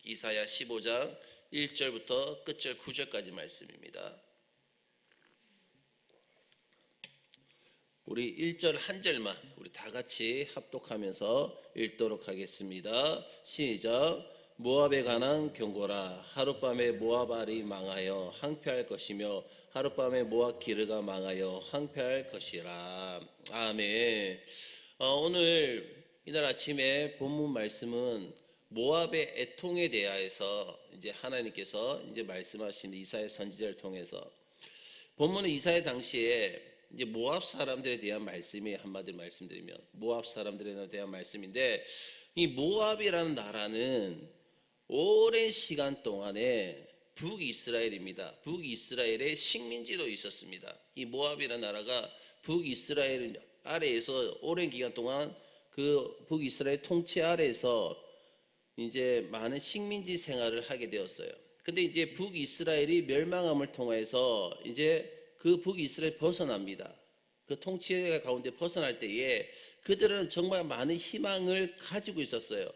이사야 15장 1절부터 끝절 9절까지 말씀입니다. 우리 1절 한 절만 우리 다 같이 합독하면서 읽도록 하겠습니다. 시작. 모압에 관한 경고라. 하룻밤에 모압 알이 망하여 황폐할 것이며 하룻밤에 모압 기르가 망하여 황폐할 것이라. 아멘. 오늘 이날 아침에 본문 말씀은 모압의 애통에 대하여서 이제 하나님께서 이제 말씀하신 이사야 선지자를 통해서 본문은 이사야 당시에 이제 모압 사람들에 대한 말씀이 한마디로 말씀드리면 모압 사람들에 대한 말씀인데, 이 모압이라는 나라는 오랜 시간 동안에 북이스라엘입니다. 북이스라엘의 식민지로 있었습니다. 이 모압이라는 나라가 북이스라엘 아래에서 오랜 기간 동안 그 북이스라엘 통치 아래에서 이제 많은 식민지 생활을 하게 되었어요. 근데 이제 북이스라엘이 멸망함을 통해서 이제 그 북이스라엘 벗어납니다. 그 통치 가운데 벗어날 때에 그들은 정말 많은 희망을 가지고 있었어요.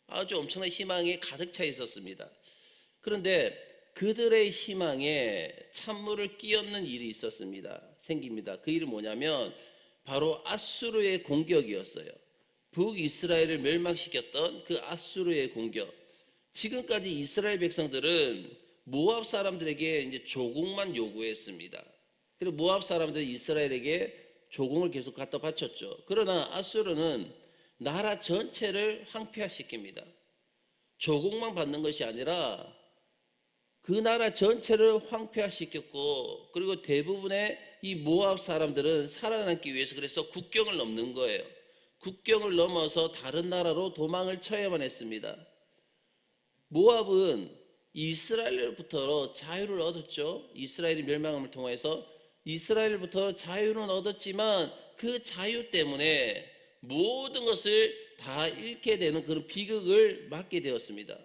아주 엄청난 희망이 가득 차 있었습니다. 그런데 그들의 희망에 찬물을 끼얹는 일이 생깁니다. 그 일이 뭐냐면 바로 아수르의 공격이었어요. 북이스라엘을 멸망시켰던 그 아수르의 공격. 지금까지 이스라엘 백성들은 모압 사람들에게 이제 조공만 요구했습니다. 그리고 모압 사람들은 이스라엘에게 조공을 계속 갖다 바쳤죠. 그러나 아수르는 나라 전체를 황폐화시킵니다. 조공만 받는 것이 아니라 그 나라 전체를 황폐화시켰고, 그리고 대부분의 이 모압 사람들은 살아남기 위해서 그래서 국경을 넘는 거예요. 국경을 넘어서 다른 나라로 도망을 쳐야만 했습니다. 모압은 이스라엘로부터 자유를 얻었죠. 이스라엘이 멸망함을 통해서 이스라엘부터 자유는 얻었지만 그 자유 때문에 모든 것을 다 잃게 되는 그런 비극을 맞게 되었습니다.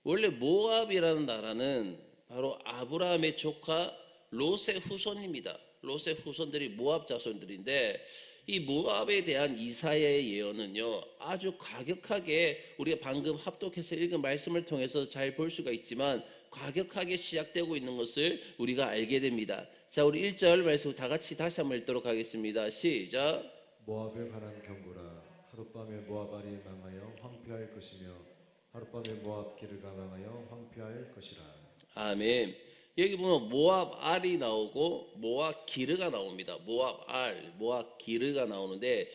원래 모압이라는 나라는 바로 아브라함의 조카 롯의 후손입니다. 롯의 후손들이 모압 자손들인데, 이 모압에 대한 이사야의 예언은요 아주 과격하게 우리가 방금 합독해서 읽은 말씀을 통해서 잘 볼 수가 있지만 과격하게 시작되고 있는 것을 우리가 알게 됩니다. 자, 우리 1절 말씀 다 같이 다시 한번 읽도록 하겠습니다. 시작. 모압에 관한 경고라. 하룻밤에 모압 알이 망하여 황폐할 것이며 하룻밤에 모압 기르가 망하여 황폐할 것이라. 아멘. 여기 보면 모압 알이 나오고 모압 기르가 나옵니다. 모압 알, 모압 기르가 나오는데,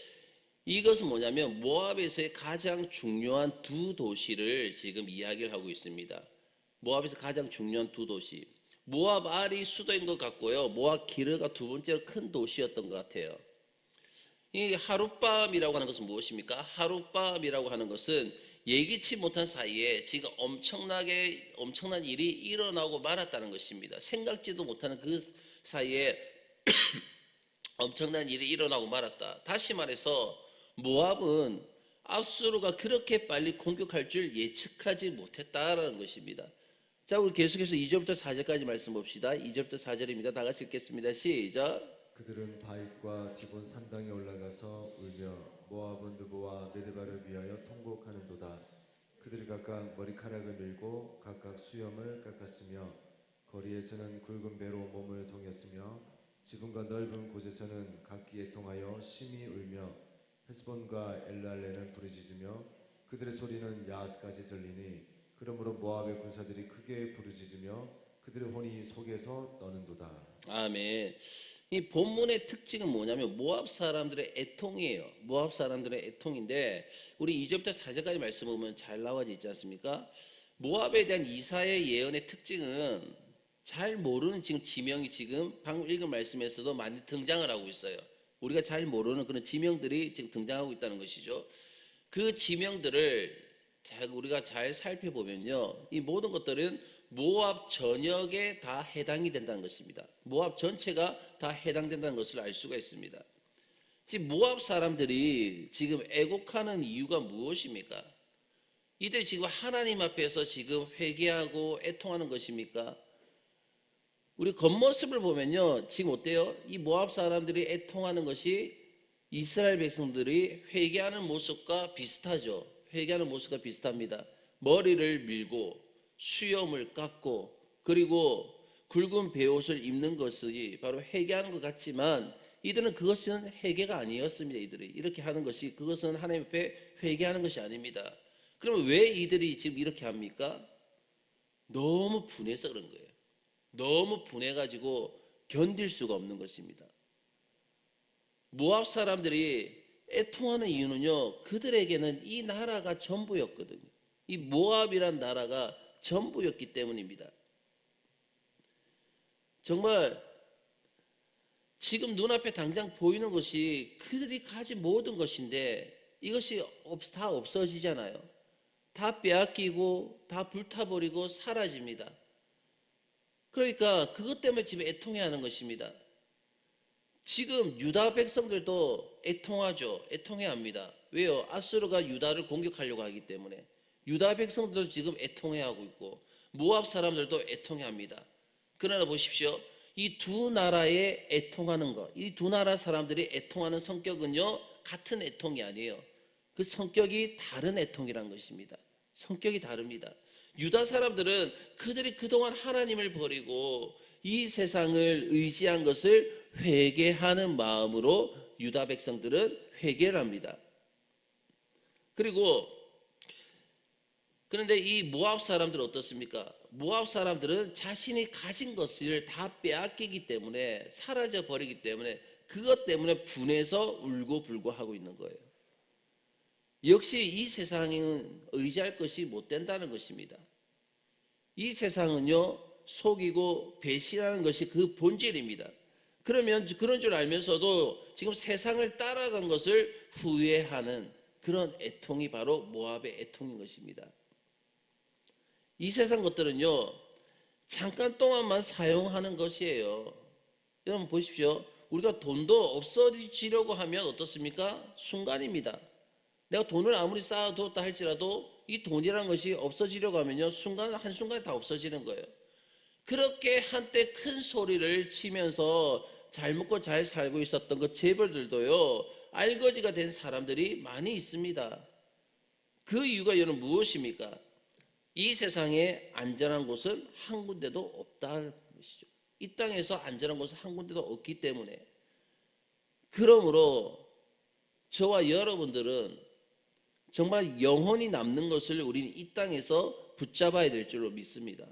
이것은 뭐냐면 모압에서의 가장 중요한 두 도시를 지금 이야기를 하고 있습니다. 모압에서 가장 중요한 두 도시. 모압 알이 수도인 것 같고요, 모압 기르가 두 번째로 큰 도시였던 것 같아요. 이 하룻밤이라고 하는 것은 무엇입니까? 하룻밤이라고 하는 것은 예기치 못한 사이에 지금 엄청난 일이 일어나고 말았다는 것입니다. 생각지도 못하는 그 사이에 엄청난 일이 일어나고 말았다. 다시 말해서 모압은 아수르가 그렇게 빨리 공격할 줄 예측하지 못했다라는 것입니다. 자, 우리 계속해서 2절부터 4절까지 말씀 봅시다. 2절부터 4절입니다. 다 같이 읽겠습니다. 시작. 그들은 바윗과 디본 산당에 올라가서 울며 모압은 느보와 메데바를 위하여 통곡하는도다. 그들이 각각 머리카락을 밀고 각각 수염을 깎았으며 거리에서는 굵은 배로 몸을 동였으며 지붕과 넓은 곳에서는 각기 애통하여 심히 울며 헤스본과 엘랄레는 부르짖으며 그들의 소리는 야하스까지 들리니 그러므로 모압의 군사들이 크게 부르짖으며 그들의 혼이 속에서 떠는도다. 아멘. 이 본문의 특징은 뭐냐면 모압 사람들의 애통이에요. 모압 사람들의 애통인데, 우리 2절부터 4절까지 말씀 보면 잘 나와져 있지 않습니까? 모압에 대한 이사야의 예언의 특징은 잘 모르는 지금 지명이 지금 방금 읽은 말씀에서도 많이 등장을 하고 있어요. 우리가 잘 모르는 그런 지명들이 지금 등장하고 있다는 것이죠. 그 지명들을 우리가 잘 살펴보면요, 이 모든 것들은 모압 전역에 다 해당이 된다는 것입니다. 모압 전체가 다 해당된다는 것을 알 수가 있습니다. 지금 모압 사람들이 지금 애곡하는 이유가 무엇입니까? 이들이 지금 하나님 앞에서 지금 회개하고 애통하는 것입니까? 우리 겉모습을 보면요, 지금 어때요? 이 모압 사람들이 애통하는 것이 이스라엘 백성들이 회개하는 모습과 비슷하죠. 회개하는 모습과 비슷합니다. 머리를 밀고 수염을 깎고 그리고 굵은 베옷을 입는 것이 바로 회개하는 것 같지만 이들은 그것은 회개가 아니었습니다. 이들이 이렇게 하는 것이 그것은 하나님 앞에 회개하는 것이 아닙니다. 그러면 왜 이들이 지금 이렇게 합니까? 너무 분해서 그런 거예요. 너무 분해가지고 견딜 수가 없는 것입니다. 모압 사람들이 애통하는 이유는요, 그들에게는 이 나라가 전부였거든요. 이 모압이란 나라가 전부였기 때문입니다. 정말 지금 눈앞에 당장 보이는 것이 그들이 가진 모든 것인데 이것이 다 없어지잖아요. 다 빼앗기고 다 불타버리고 사라집니다. 그러니까 그것 때문에 지금 애통해하는 것입니다. 지금 유다 백성들도 애통하죠. 애통해합니다. 왜요? 아수르가 유다를 공격하려고 하기 때문에 유다 백성들도 지금 애통해하고 있고 모압 사람들도 애통해합니다. 그러나 보십시오. 이 두 나라에 애통하는 것, 이 두 나라 사람들이 애통하는 성격은요 같은 애통이 아니에요. 그 성격이 다른 애통이란 것입니다. 성격이 다릅니다. 유다 사람들은 그들이 그동안 하나님을 버리고 이 세상을 의지한 것을 회개하는 마음으로 유다 백성들은 회개를 합니다. 그런데 이 모압 사람들은 어떻습니까? 모압 사람들은 자신이 가진 것을 다 빼앗기기 때문에 사라져 버리기 때문에 그것 때문에 분해서 울고불고 하고 있는 거예요. 역시 이 세상은 의지할 것이 못 된다는 것입니다. 이 세상은요 속이고 배신하는 것이 그 본질입니다. 그러면 그런 줄 알면서도 지금 세상을 따라간 것을 후회하는 그런 애통이 바로 모압의 애통인 것입니다. 이 세상 것들은요 잠깐 동안만 사용하는 것이에요. 여러분 보십시오. 우리가 돈도 없어지려고 하면 어떻습니까? 순간입니다. 내가 돈을 아무리 쌓아두었다 할지라도 이 돈이라는 것이 없어지려고 하면요 한순간에 다 없어지는 거예요. 그렇게 한때 큰 소리를 치면서 잘 먹고 잘 살고 있었던 그 재벌들도요 알거지가 된 사람들이 많이 있습니다. 그 이유가 여러분 무엇입니까? 이 세상에 안전한 곳은 한 군데도 없다는 것이죠. 이 땅에서 안전한 곳은 한 군데도 없기 때문에 그러므로 저와 여러분들은 정말 영원히 남는 것을 우리는 이 땅에서 붙잡아야 될 줄로 믿습니다.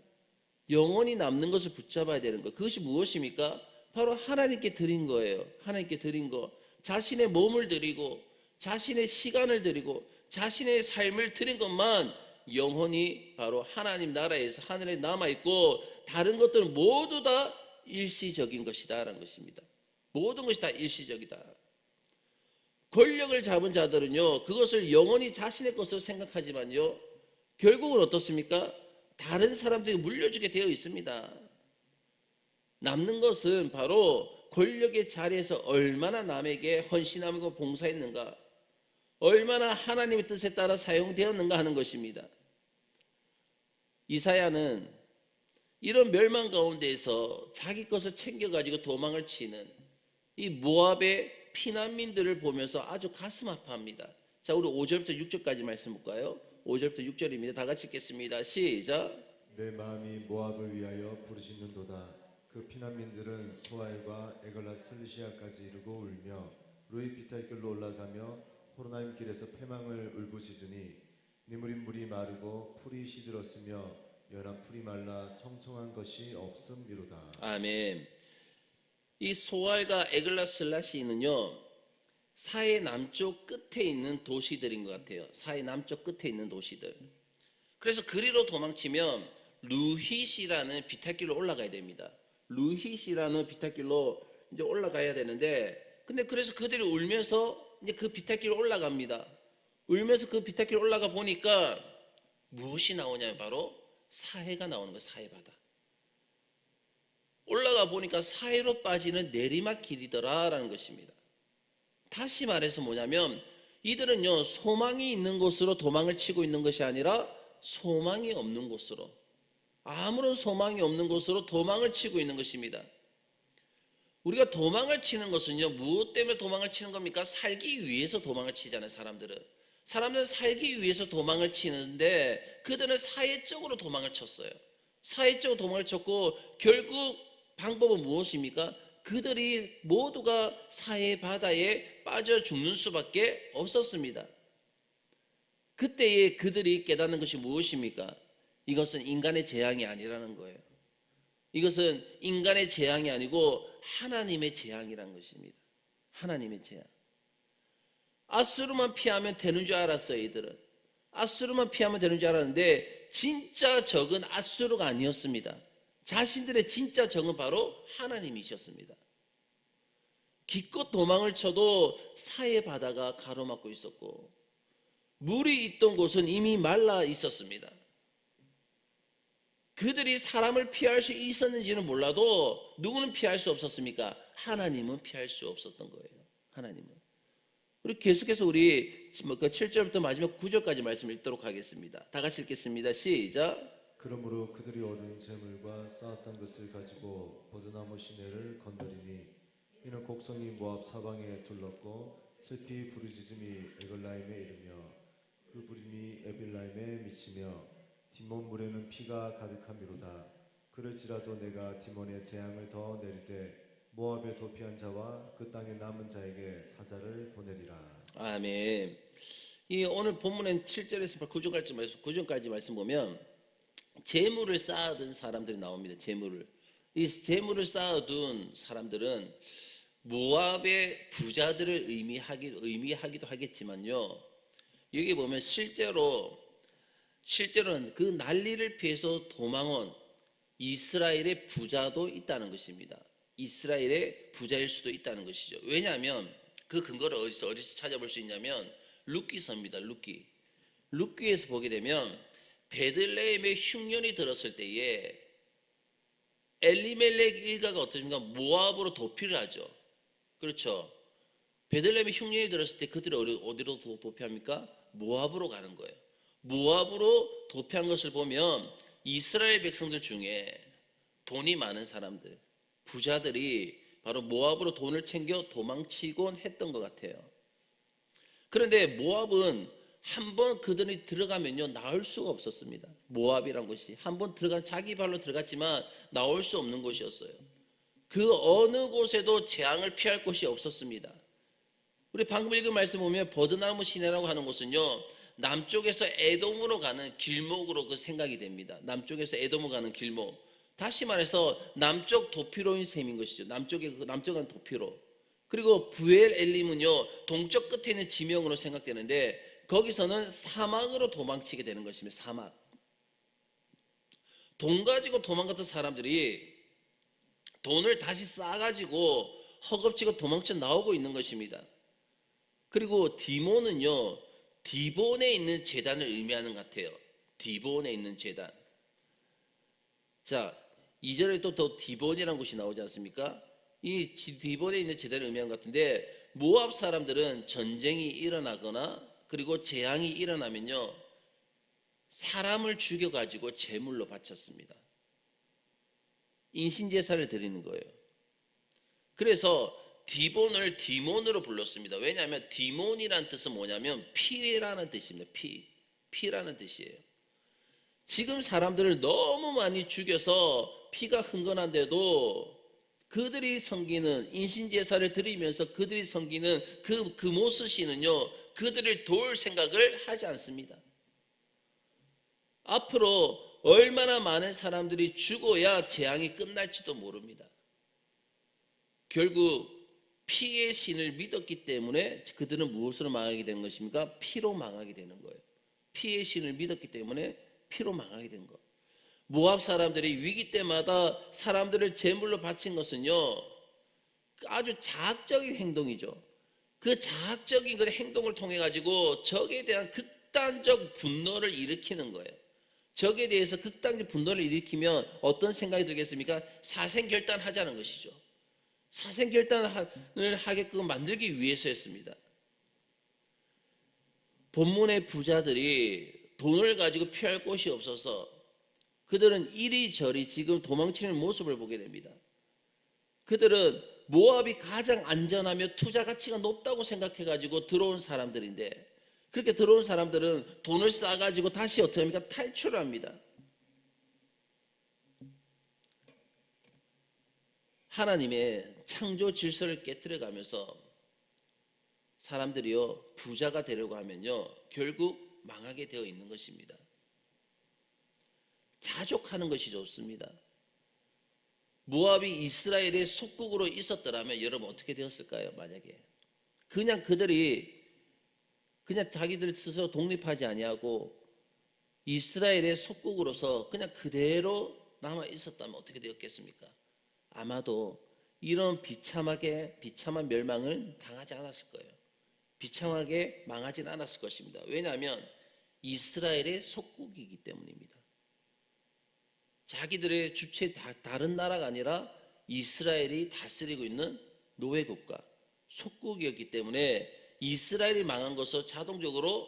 영원히 남는 것을 붙잡아야 되는 것. 그것이 무엇입니까? 바로 하나님께 드린 거예요. 하나님께 드린 거. 자신의 몸을 드리고 자신의 시간을 드리고 자신의 삶을 드린 것만 영원히 바로 하나님 나라에서 하늘에 남아있고 다른 것들은 모두 다 일시적인 것이다라는 것입니다. 모든 것이 다 일시적이다. 권력을 잡은 자들은요 그것을 영원히 자신의 것으로 생각하지만요 결국은 어떻습니까? 다른 사람들에게 물려주게 되어 있습니다. 남는 것은 바로 권력의 자리에서 얼마나 남에게 헌신하고 봉사했는가, 얼마나 하나님의 뜻에 따라 사용되었는가 하는 것입니다. 이사야는 이런 멸망 가운데에서 자기 것을 챙겨가지고 도망을 치는 이 모압의 피난민들을 보면서 아주 가슴 아파합니다. 자, 우리 5절부터 6절까지 말씀 볼까요? 5절부터 6절입니다. 다 같이 읽겠습니다. 시작. 내 마음이 모압을 위하여 부르짖는도다. 그 피난민들은 소알과 에글라 슬리시아까지 이르고 울며 루이 비탈길로 올라가며 호로나임 길에서 패망을 울부짖으니 니무린 물이 마르고 풀이 시들었으며 연한 풀이 말라 청청한 것이 없음이로다. 아멘. 이 소알과 에글라 슬라시는요 사해 남쪽 끝에 있는 도시들인 것 같아요. 사해 남쪽 끝에 있는 도시들. 그래서 그리로 도망치면 루힛이라는 비탈길로 올라가야 됩니다. 루힛이라는 비탈길로 이제 올라가야 되는데, 근데 그래서 그들이 울면서 이제 그 비탈길로 올라갑니다. 울면서 그 비탈길 올라가 보니까 무엇이 나오냐면 바로 사해가 나오는 거예요. 사해바다. 올라가 보니까 사해로 빠지는 내리막길이더라라는 것입니다. 다시 말해서 뭐냐면 이들은요 소망이 있는 곳으로 도망을 치고 있는 것이 아니라 소망이 없는 곳으로, 아무런 소망이 없는 곳으로 도망을 치고 있는 것입니다. 우리가 도망을 치는 것은요 무엇 때문에 도망을 치는 겁니까? 살기 위해서 도망을 치잖아요. 사람들은 사람들은 살기 위해서 도망을 치는데 그들은 사회적으로 도망을 쳤어요. 사회적으로 도망을 쳤고 결국 방법은 무엇입니까? 그들이 모두가 사회 바다에 빠져 죽는 수밖에 없었습니다. 그때에 그들이 깨닫는 것이 무엇입니까? 이것은 인간의 재앙이 아니라는 거예요. 이것은 인간의 재앙이 아니고 하나님의 재앙이라는 것입니다. 하나님의 재앙. 아수르만 피하면 되는 줄 알았어요. 이들은 아수르만 피하면 되는 줄 알았는데 진짜 적은 아수르가 아니었습니다. 자신들의 진짜 적은 바로 하나님이셨습니다. 기껏 도망을 쳐도 사해 바다가 가로막고 있었고 물이 있던 곳은 이미 말라 있었습니다. 그들이 사람을 피할 수 있었는지는 몰라도 누구는 피할 수 없었습니까? 하나님은 피할 수 없었던 거예요. 하나님은. 우리 계속해서 우리 7절부터 마지막 9절까지 말씀 읽도록 하겠습니다. 다 같이 읽겠습니다. 시작. 그러므로 그들이 얻은 재물과 쌓았던 것을 가지고 버드나무 시내를 건드리니 이는 곡성이 모압 사방에 둘렀고 슬피 부르짖음이 에글라임에 이르며 그 부름이 에빌라임에 미치며 디몬 물에는 피가 가득함이로다. 그럴지라도 내가 디몬의 재앙을 더 내리되 모압에 도피한 자와 그 땅에 남은 자에게 사자를 보내리라. 아멘. 이 오늘 본문엔 7절에서 9절까지 말씀 보면 재물을 쌓아둔 사람들이 나옵니다. 재물을. 이 재물을 쌓아둔 사람들은 모압의 부자들을 의미하기도 하겠지만요. 여기 보면 실제로는 그 난리를 피해서 도망온 이스라엘의 부자도 있다는 것입니다. 이스라엘의 부자일 수도 있다는 것이죠. 왜냐하면 그 근거를 어디서 찾아볼 수 있냐면 룻기서입니다. 룻기에서 보게 되면 베들레헴의 흉년이 들었을 때에 엘리멜렉 일가가 어떻습니까? 모압으로 도피를 하죠. 그렇죠. 베들레헴의 흉년이 들었을 때 그들이 어디로 도피합니까? 모압으로 가는 거예요. 모압으로 도피한 것을 보면 이스라엘 백성들 중에 돈이 많은 사람들, 부자들이 바로 모압으로 돈을 챙겨 도망치곤 했던 것 같아요. 그런데 모압은 한번 그들이 들어가면요 나올 수가 없었습니다. 모압이란 곳이 한번 자기 발로 들어갔지만 나올 수 없는 곳이었어요. 그 어느 곳에도 재앙을 피할 곳이 없었습니다. 우리 방금 읽은 말씀 보면 버드나무 시내라고 하는 곳은요 남쪽에서 에돔으로 가는 길목으로 그 생각이 됩니다. 남쪽에서 에돔으로 가는 길목. 다시 말해서 남쪽 도피로인 셈인 것이죠. 남쪽은 도피로. 그리고 부엘 엘림은요 동쪽 끝에 있는 지명으로 생각되는데 거기서는 사막으로 도망치게 되는 것입니다. 사막. 돈 가지고 도망갔던 사람들이 돈을 다시 쌓아가지고 허겁지겁 도망쳐 나오고 있는 것입니다. 그리고 디몬은요 디본에 있는 제단을 의미하는 것 같아요. 디본에 있는 제단. 자, 2절에 또 디본이라는 곳이 나오지 않습니까? 이 디본에 있는 제단을 의미하는 것 같은데 모압 사람들은 전쟁이 일어나거나 그리고 재앙이 일어나면요 사람을 죽여가지고 제물로 바쳤습니다. 인신제사를 드리는 거예요. 그래서 디본을 디몬으로 불렀습니다. 왜냐하면 디몬이라는 뜻은 뭐냐면 피라는 뜻입니다. 피라는 뜻이에요. 지금 사람들을 너무 많이 죽여서 피가 흥건한데도 그들이 섬기는 인신제사를 드리면서 그들이 섬기는 그 모스신은요 그들을 도울 생각을 하지 않습니다. 앞으로 얼마나 많은 사람들이 죽어야 재앙이 끝날지도 모릅니다. 결국 피의 신을 믿었기 때문에 그들은 무엇으로 망하게 되는 것입니까? 피로 망하게 되는 거예요. 피의 신을 믿었기 때문에 피로 망하게 된 것. 모압 사람들이 위기 때마다 사람들을 제물로 바친 것은요 아주 자학적인 행동이죠. 그 자학적인 그 행동을 통해 가지고 적에 대한 극단적 분노를 일으키는 거예요. 적에 대해서 극단적 분노를 일으키면 어떤 생각이 들겠습니까? 사생결단하자는 것이죠. 사생결단을 하게끔 만들기 위해서였습니다. 본문의 부자들이 돈을 가지고 피할 곳이 없어서 그들은 이리저리 지금 도망치는 모습을 보게 됩니다. 그들은 모압이 가장 안전하며 투자 가치가 높다고 생각해가지고 들어온 사람들인데 그렇게 들어온 사람들은 돈을 싸가지고 다시 어떻게 합니까? 탈출합니다. 하나님의 창조 질서를 깨뜨려가면서 사람들이요 부자가 되려고 하면요 결국 망하게 되어 있는 것입니다. 자족하는 것이 좋습니다. 모압이 이스라엘의 속국으로 있었더라면 여러분 어떻게 되었을까요? 만약에 그냥 그들이 그냥 자기들 스스로 독립하지 아니하고 이스라엘의 속국으로서 그냥 그대로 남아 있었다면 어떻게 되었겠습니까? 아마도 이런 비참한 멸망을 당하지 않았을 거예요. 비참하게 망하진 않았을 것입니다. 왜냐하면 이스라엘의 속국이기 때문입니다. 자기들의 주체 다른 나라가 아니라 이스라엘이 다스리고 있는 노예국가, 속국이었기 때문에 이스라엘이 망한 것은 자동적으로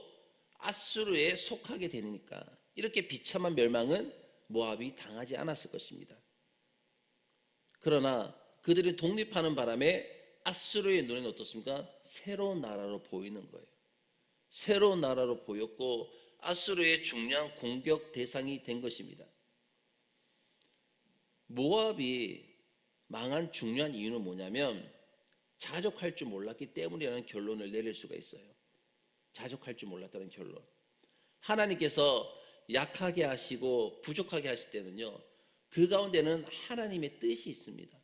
아수르에 속하게 되니까 이렇게 비참한 멸망은 모압이 당하지 않았을 것입니다. 그러나 그들이 독립하는 바람에 아수르의 눈에는 어떻습니까? 새로운 나라로 보이는 거예요. 새로운 나라로 보였고 아수르의 중요한 공격 대상이 된 것입니다. 모압이 망한 중요한 이유는 뭐냐면 자족할 줄 몰랐기 때문이라는 결론을 내릴 수가 있어요. 자족할 줄 몰랐다는 결론. 하나님께서 약하게 하시고 부족하게 하실 때는요 그 가운데는 하나님의 뜻이 있습니다.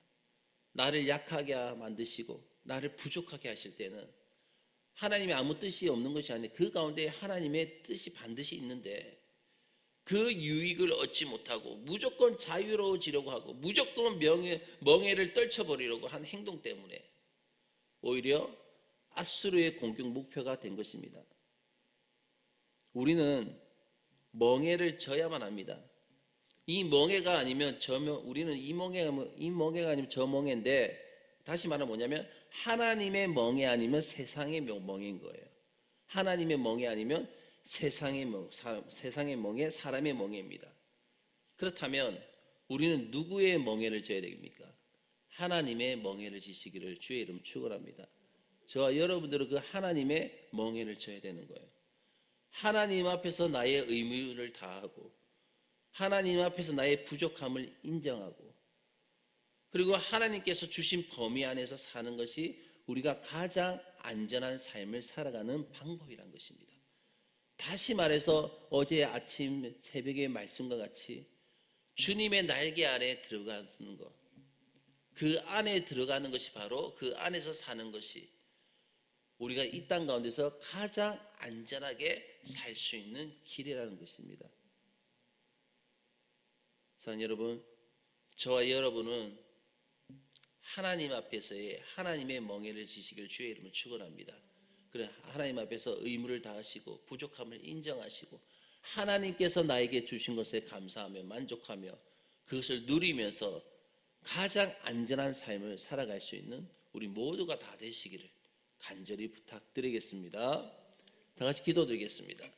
나를 약하게 만드시고 나를 부족하게 하실 때는 하나님의 아무 뜻이 없는 것이 아니라 그 가운데 하나님의 뜻이 반드시 있는데 그 유익을 얻지 못하고 무조건 자유로워지려고 하고 무조건 멍에를 떨쳐버리려고 한 행동 때문에 오히려 아수르의 공격 목표가 된 것입니다. 우리는 멍에를 져야만 합니다. 이 멍에가 아니면 우리는 이 멍에가 아니면 저 멍에인데 다시 말하면 뭐냐면 하나님의 멍에 아니면 세상의 멍에인 거예요. 하나님의 멍에 아니면 세상의 멍에 사람의 멍에입니다. 그렇다면 우리는 누구의 멍에를 져야 됩니까? 하나님의 멍에를 지시기를 주의 이름 축원합니다. 저와 여러분들은 그 하나님의 멍에를 져야 되는 거예요. 하나님 앞에서 나의 의무를 다하고 하나님 앞에서 나의 부족함을 인정하고 그리고 하나님께서 주신 범위 안에서 사는 것이 우리가 가장 안전한 삶을 살아가는 방법이란 것입니다. 다시 말해서 어제 아침 새벽의 말씀과 같이 주님의 날개 아래 들어가는 것, 그 안에 들어가는 것이 바로 그 안에서 사는 것이 우리가 이 땅 가운데서 가장 안전하게 살 수 있는 길이라는 것입니다. 사랑하는 여러분, 저와 여러분은 하나님 앞에서의 하나님의 멍에를 지시기를 주의 이름으로 축원합니다. 그래 하나님 앞에서 의무를 다하시고 부족함을 인정하시고 하나님께서 나에게 주신 것에 감사하며 만족하며 그것을 누리면서 가장 안전한 삶을 살아갈 수 있는 우리 모두가 다 되시기를 간절히 부탁드리겠습니다. 다 같이 기도드리겠습니다.